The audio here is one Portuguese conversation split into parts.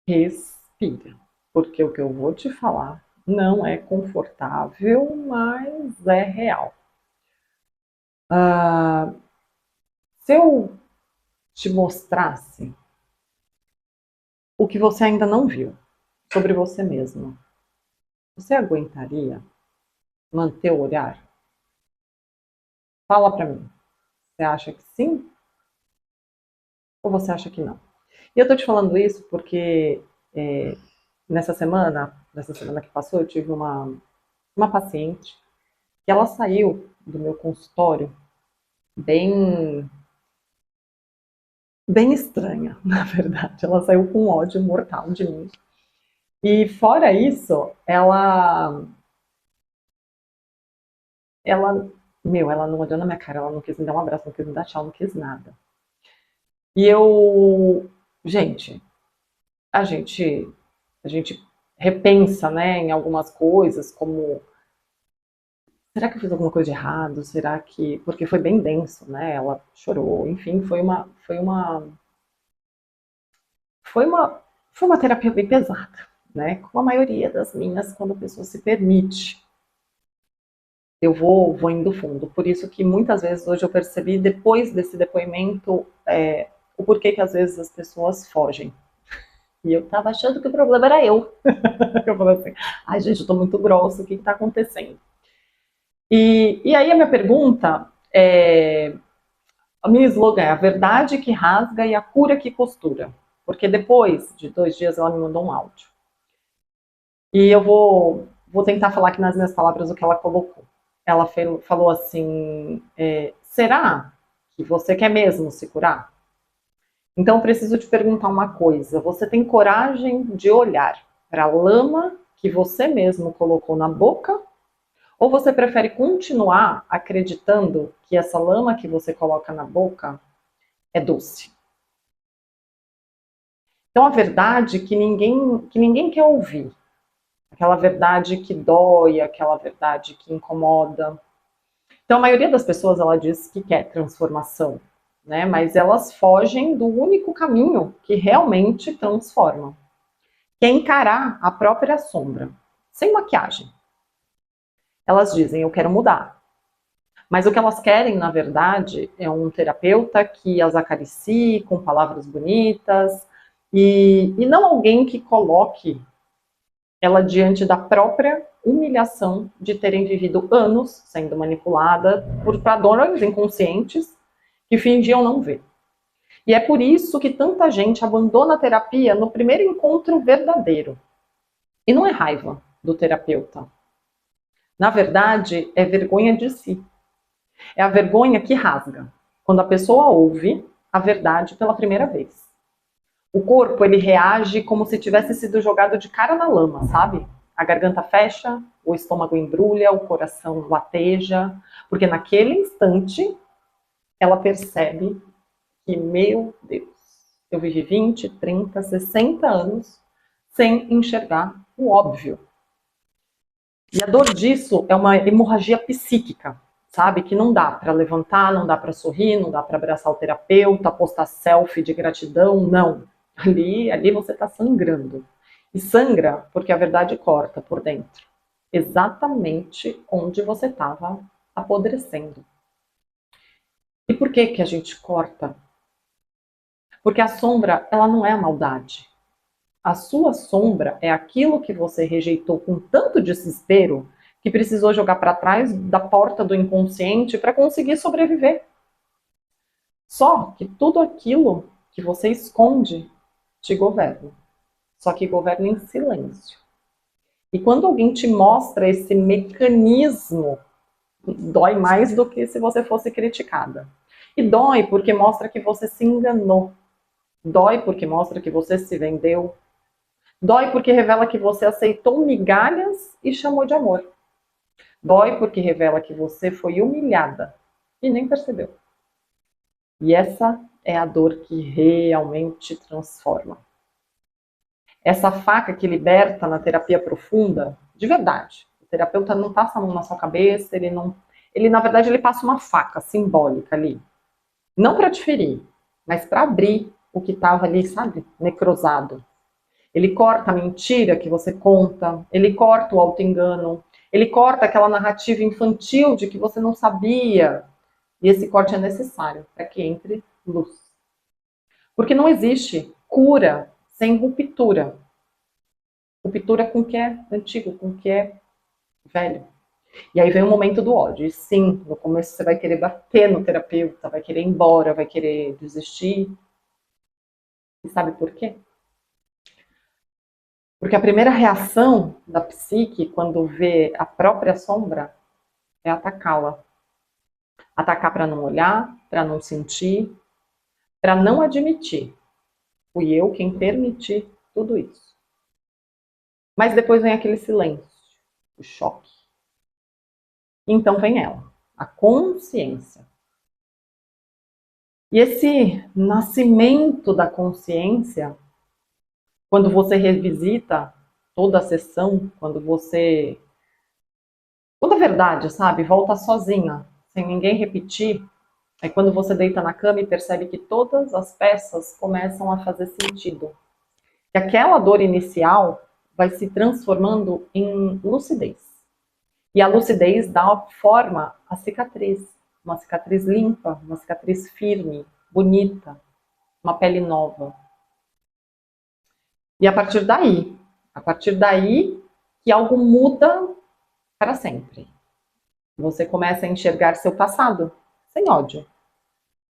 respira, porque o que eu vou te falar não é confortável, mas é real. Ah, se eu te mostrasse o que você ainda não viu sobre você mesma, você aguentaria manter o olhar? Fala pra mim. Você acha que sim ou você acha que não? E eu tô te falando isso porque é, nessa semana que passou, eu tive uma paciente que ela saiu do meu consultório bem, bem estranha, na verdade. Ela saiu com ódio mortal de mim. E fora isso, ela, ela não olhou na minha cara, ela não quis me dar um abraço, não quis me dar tchau, não quis nada. E gente, a gente, a gente repensa, né, em algumas coisas, como será que eu fiz alguma coisa de errado? Será que porque foi bem denso, né? Ela chorou, enfim, foi uma foi uma terapia bem pesada, né? Como a maioria das minhas, quando a pessoa se permite, eu vou indo fundo. Por isso que muitas vezes hoje eu percebi depois desse depoimento o porquê que às vezes as pessoas fogem. E eu tava achando que o problema era eu. Eu falei assim, ai gente, eu tô muito grossa, o que que tá acontecendo? E aí a minha pergunta é, a minha slogan é a verdade que rasga e a cura que costura. Porque depois de 2 dias ela me mandou um áudio. E eu vou tentar falar aqui nas minhas palavras o que ela colocou. Ela falou assim: será que você quer mesmo se curar? Então eu preciso te perguntar uma coisa: você tem coragem de olhar para a lama que você mesmo colocou na boca? Ou você prefere continuar acreditando que essa lama que você coloca na boca é doce? Então a verdade que ninguém quer ouvir, aquela verdade que dói, aquela verdade que incomoda. Então a maioria das pessoas ela diz que quer transformação, né? Mas elas fogem do único caminho que realmente transforma, que é encarar a própria sombra, sem maquiagem. Elas dizem eu quero mudar, mas o que elas querem, na verdade, é um terapeuta que as acaricie com palavras bonitas e não alguém que coloque ela diante da própria humilhação de terem vivido anos sendo manipulada por padrões inconscientes que fingiam não ver. E é por isso que tanta gente abandona a terapia no primeiro encontro verdadeiro. E não é raiva do terapeuta. Na verdade, é vergonha de si. É a vergonha que rasga, quando a pessoa ouve a verdade pela primeira vez. O corpo, ele reage como se tivesse sido jogado de cara na lama, sabe? A garganta fecha, o estômago embrulha, o coração lateja, porque naquele instante ela percebe que, meu Deus, eu vivi 20, 30, 60 anos sem enxergar o óbvio. E a dor disso é uma hemorragia psíquica, sabe? Que não dá para levantar, não dá para sorrir, não dá para abraçar o terapeuta, postar selfie de gratidão, não. Ali você está sangrando. E sangra porque a verdade corta por dentro. Exatamente onde você estava apodrecendo. E por que que a gente corta? Porque a sombra, ela não é a maldade. A sua sombra é aquilo que você rejeitou com tanto desespero que precisou jogar para trás da porta do inconsciente para conseguir sobreviver. Só que tudo aquilo que você esconde te governa. Só que governa em silêncio. E quando alguém te mostra esse mecanismo, dói mais do que se você fosse criticada. E dói porque mostra que você se enganou. Dói porque mostra que você se vendeu. Dói porque revela que você aceitou migalhas e chamou de amor. Dói porque revela que você foi humilhada e nem percebeu. E essa é a dor que realmente transforma. Essa faca que liberta na terapia profunda, de verdade. O terapeuta não passa a mão na sua cabeça, ele não. Ele, na verdade, ele passa uma faca simbólica ali. Não para te ferir, mas para abrir o que estava ali, sabe? Necrosado. Ele corta a mentira que você conta, ele corta o auto-engano, ele corta aquela narrativa infantil de que você não sabia. E esse corte é necessário para que entre luz. Porque não existe cura sem ruptura. Ruptura com o que é antigo, com o que é velho. E aí vem o momento do ódio. E sim, no começo você vai querer bater no terapeuta, vai querer ir embora, vai querer desistir. E sabe por quê? Porque a primeira reação da psique, quando vê a própria sombra, é atacá-la. Atacar para não olhar, para não sentir, para não admitir. Fui eu quem permiti tudo isso. Mas depois vem aquele silêncio, o choque. Então vem ela, a consciência. E esse nascimento da consciência, quando você revisita toda a sessão, quando a verdade, sabe, volta sozinha, sem ninguém repetir, é quando você deita na cama e percebe que todas as peças começam a fazer sentido. Que aquela dor inicial vai se transformando em lucidez. E a lucidez dá forma à cicatriz. Uma cicatriz limpa, uma cicatriz firme, bonita, uma pele nova. E a partir daí que algo muda para sempre. Você começa a enxergar seu passado sem ódio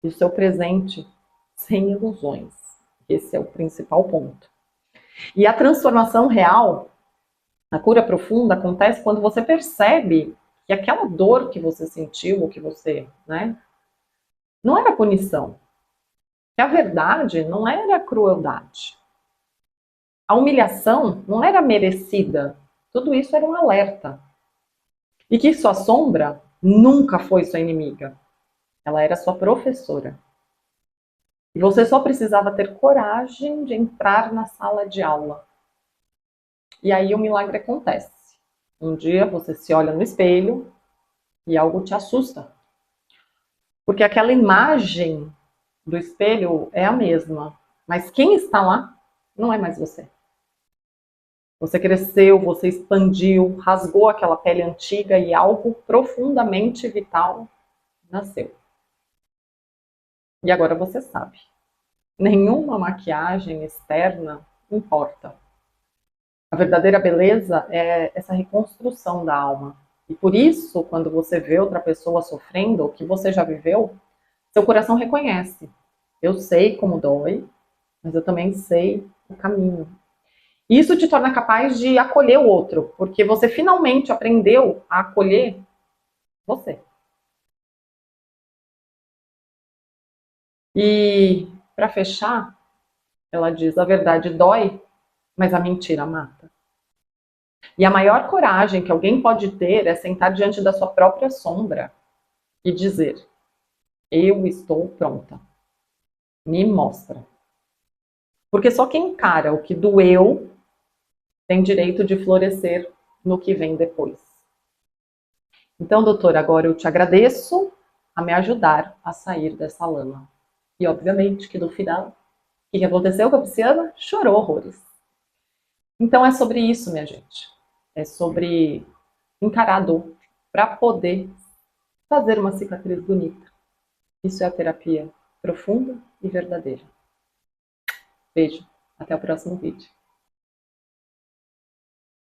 e o seu presente sem ilusões. Esse é o principal ponto. E a transformação real, a cura profunda, acontece quando você percebe que aquela dor que você sentiu, ou que você, não era punição. Que a verdade não era crueldade. A humilhação não era merecida. Tudo isso era um alerta. E que sua sombra nunca foi sua inimiga. Ela era sua professora. E você só precisava ter coragem de entrar na sala de aula. E aí o milagre acontece. Um dia você se olha no espelho e algo te assusta. Porque aquela imagem do espelho é a mesma, mas quem está lá não é mais você. Você cresceu, você expandiu, rasgou aquela pele antiga e algo profundamente vital nasceu. E agora você sabe. Nenhuma maquiagem externa importa. A verdadeira beleza é essa reconstrução da alma. E por isso, quando você vê outra pessoa sofrendo, o que você já viveu, seu coração reconhece. Eu sei como dói, mas eu também sei o caminho. Isso te torna capaz de acolher o outro, porque você finalmente aprendeu a acolher você. E, para fechar, ela diz: a verdade dói, mas a mentira mata. E a maior coragem que alguém pode ter é sentar diante da sua própria sombra e dizer: eu estou pronta. Me mostra. Porque só quem encara o que doeu tem direito de florescer no que vem depois. Então, doutora, agora eu te agradeço a me ajudar a sair dessa lama. E, obviamente, que no final, o que aconteceu com a Pisciana? Chorou horrores. Então, é sobre isso, minha gente. É sobre encarar a dor para poder fazer uma cicatriz bonita. Isso é a terapia profunda e verdadeira. Beijo. Até o próximo vídeo.